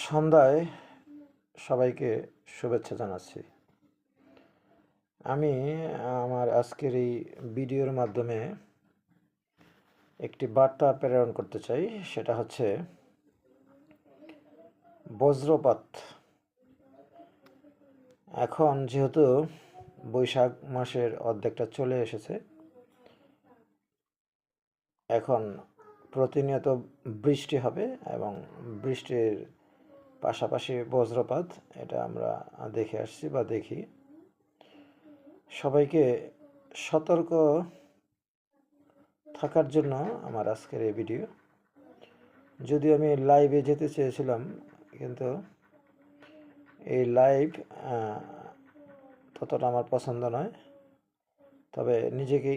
সন্ধ্যায় সবাইকে শুভেচ্ছা জানাচ্ছি। আমি আমার আজকের এই ভিডিওর মাধ্যমে একটি বার্তা প্রেরণ করতে চাই। সেটা হচ্ছে বজ্রপাত। এখন যেহেতু বৈশাখ মাসের অর্ধেকটা চলে এসেছে, এখন প্রতিনিয়ত বৃষ্টি হবে এবং বৃষ্টির পাশাপাশি বজ্রপাত, এটা আমরা দেখে আসছি বা দেখি। সবাইকে সতর্ক থাকার জন্য আমার আজকের এই ভিডিও। যদিও আমি লাইভে যেতে চেয়েছিলাম, কিন্তু এই লাইভ ততটা আমার পছন্দ নয়। তবে নিজেকে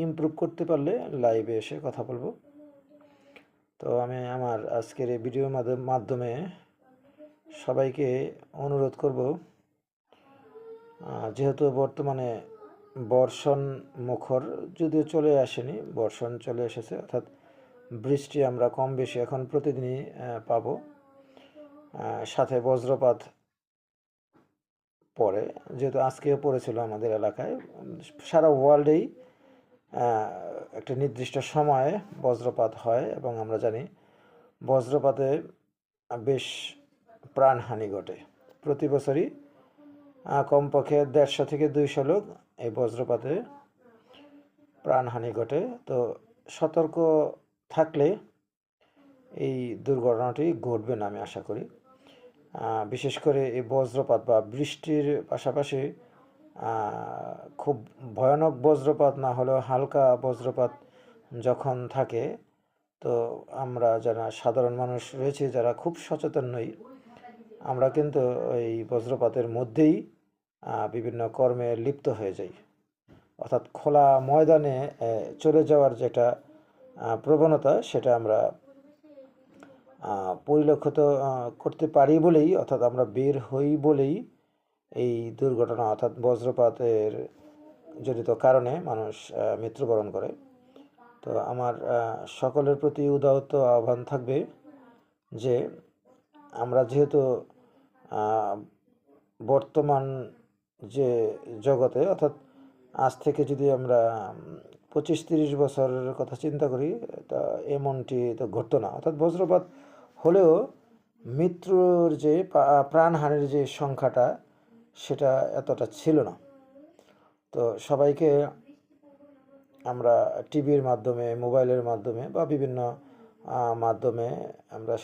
ইমপ্রুভ করতে পারলে লাইভে এসে কথা বলবো। তো আমি আমার আজকের এই ভিডিওর মাধ্যমে সবাইকে অনুরোধ করব, যেহেতু বর্তমানে বর্ষণ মুখর যদিও চলে আসেনি, বর্ষণ চলে এসেছে, অর্থাৎ বৃষ্টি আমরা কম বেশি এখন প্রতিদিনই পাবো। সাথে বজ্রপাত পড়ে, যেহেতু আজকেও পড়েছিল আমাদের এলাকায়। সারা ওয়ার্ল্ডেই একটা নির্দিষ্ট সময়ে বজ্রপাত হয় এবং আমরা জানি বজ্রপাতে বেশ প্রাণহানি ঘটে। প্রতি বছরই কমপক্ষে 150 থেকে 200 লোক এই বজ্রপাতে প্রাণহানি ঘটে। তো সতর্ক থাকলে এই দুর্ঘটনাটি ঘটবে না আমি আশা করি। বিশেষ করে এই বজ্রপাত বা বৃষ্টির পাশাপাশি খুব ভয়ানক বজ্রপাত না হলেও হালকা বজ্রপাত যখন থাকে, তো আমরা যারা সাধারণ মানুষ রয়েছে, যারা খুব সচেতন নই, আমরা কিন্তু এই বজ্রপাতের মধ্যেই বিভিন্ন কর্মে লিপ্ত হয়ে যাই। অর্থাৎ খোলা ময়দানে চলে যাওয়ার যেটা প্রবণতা, সেটা আমরা পরিলক্ষিত করতে পারি বলেই, অর্থাৎ আমরা বের হই বলেই এই দুর্ঘটনা অর্থাৎ বজ্রপাতের জনিত কারণে মানুষ মৃত্যুবরণ করে। তো আমার সকলের প্রতি উদাত্ত আহ্বান থাকবে যে আমরা যেহেতু বর্তমান যে জগতে, অর্থাৎ আজ থেকে যদি আমরা 25-30 বছরের কথা চিন্তা করি, তা এমনটি তো ঘটতো না। অর্থাৎ বজ্রপাত হলেও মৃত্যুর যে প্রাণহানির যে সংখ্যাটা, সেটা এতটা ছিল না। তো সবাইকে আমরা টিভির মাধ্যমে, মোবাইলের মাধ্যমে বা বিভিন্ন মাধ্যমে আমরা